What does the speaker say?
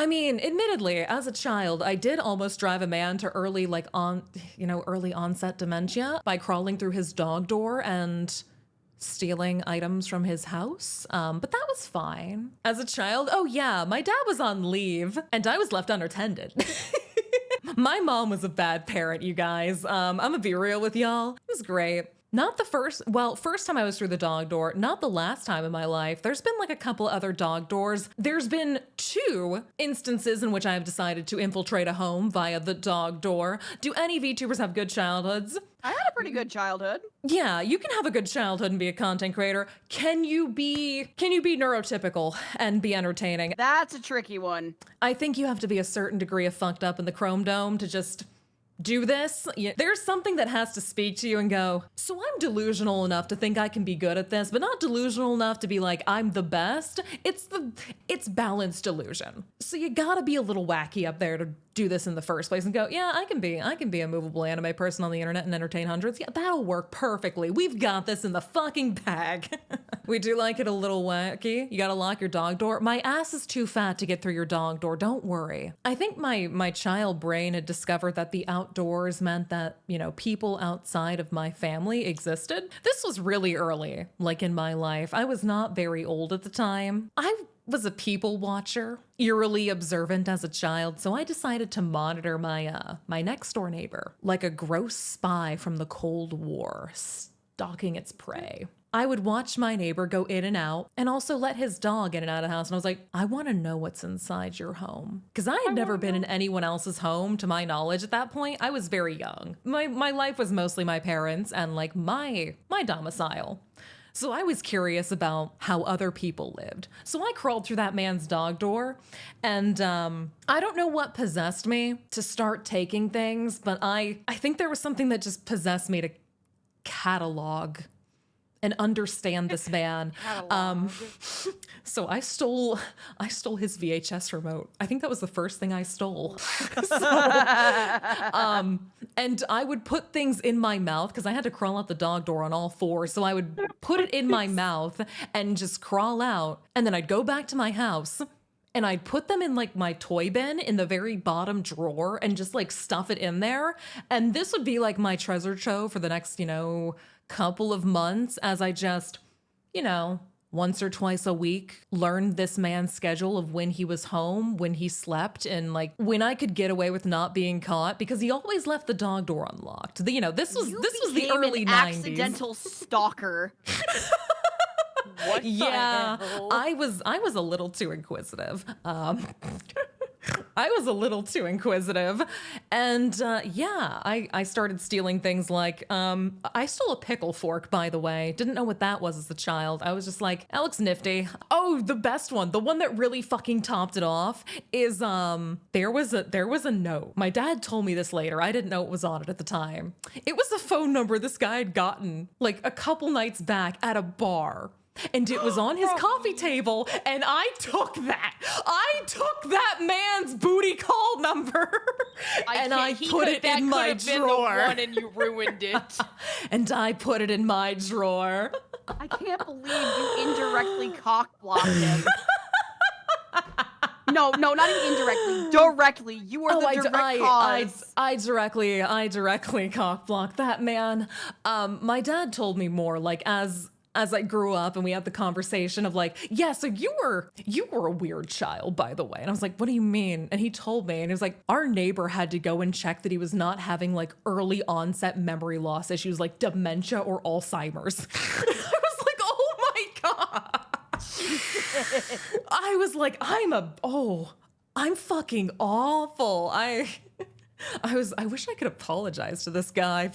I mean, admittedly, as a child, I did almost drive a man to early onset dementia by crawling through his dog door and stealing items from his house. But that was fine. As a child, oh yeah, my dad was on leave and I was left unattended. My mom was a bad parent, you guys. I'm gonna be real with y'all. It was great. Not the first time I was through the dog door, not the last time in my life. There's been like a couple other dog doors. There's been 2 instances in which I have decided to infiltrate a home via the dog door. Do any VTubers have good childhoods? I had a pretty good childhood. Yeah, you can have a good childhood and be a content creator. Can you be neurotypical and be entertaining? That's a tricky one. I think you have to be a certain degree of fucked up in the Chrome Dome to just do this. Yeah, there's something that has to speak to you and go, so I'm delusional enough to think I can be good at this, but not delusional enough to be like, I'm the best. It's balanced delusion. So you gotta be a little wacky up there to do this in the first place and go, yeah, I can be a movable anime person on the internet and entertain hundreds. Yeah, that'll work perfectly. We've got this in the fucking bag. We do like it a little wacky. You gotta lock your dog door. My ass is too fat to get through your dog door. Don't worry. I think my child brain had discovered that the outdoors meant that, people outside of my family existed. This was really early, like in my life. I was not very old at the time. I was a people watcher, eerily observant as a child, so I decided to monitor my next door neighbor like a gross spy from the Cold War, stalking its prey. I would watch my neighbor go in and out and also let his dog in and out of the house. And I was like, I want to know what's inside your home. Because I had never been in anyone else's home, to my knowledge, at that point. I was very young. My life was mostly my parents and like my domicile. So I was curious about how other people lived. So I crawled through that man's dog door, and I don't know what possessed me to start taking things, but I think there was something that just possessed me to catalog and understand this man. So I stole his VHS remote. I think that was the first thing I stole. And I would put things in my mouth because I had to crawl out the dog door on all 4. So I would put it in my mouth and just crawl out. And then I'd go back to my house and I'd put them in like my toy bin in the very bottom drawer and just like stuff it in there. And this would be like my treasure trove for the next, couple of months as I just, once or twice a week, learned this man's schedule of when he was home, when he slept, and like when I could get away with not being caught because he always left the dog door unlocked. This was the early 90s. Accidental stalker. What yeah, the hell? I was a little too inquisitive. I was a little too inquisitive. And I started stealing things like, I stole a pickle fork, by the way. Didn't know what that was as a child. I was just like, that looks nifty. Oh, the best one, the one that really fucking topped it off is, there was a note. My dad told me this later. I didn't know what was on it at the time. It was a phone number this guy had gotten like a couple nights back at a bar. And it was on his coffee table, and I took that. I took that man's booty call number, and I put it in my drawer. The one and you ruined it. And I put it in my drawer. I can't believe you indirectly cock-blocked him. No, not even indirectly. Directly. You are the direct cause. I directly cock-blocked that man. My dad told me more, like, as I grew up and we had the conversation of like, yeah, so you were a weird child, by the way. And I was like, what do you mean? And he told me, and he was like, our neighbor had to go and check that he was not having like early onset memory loss issues like dementia or Alzheimer's. I was like, oh my God. I was like, I'm fucking awful. I wish I could apologize to this guy.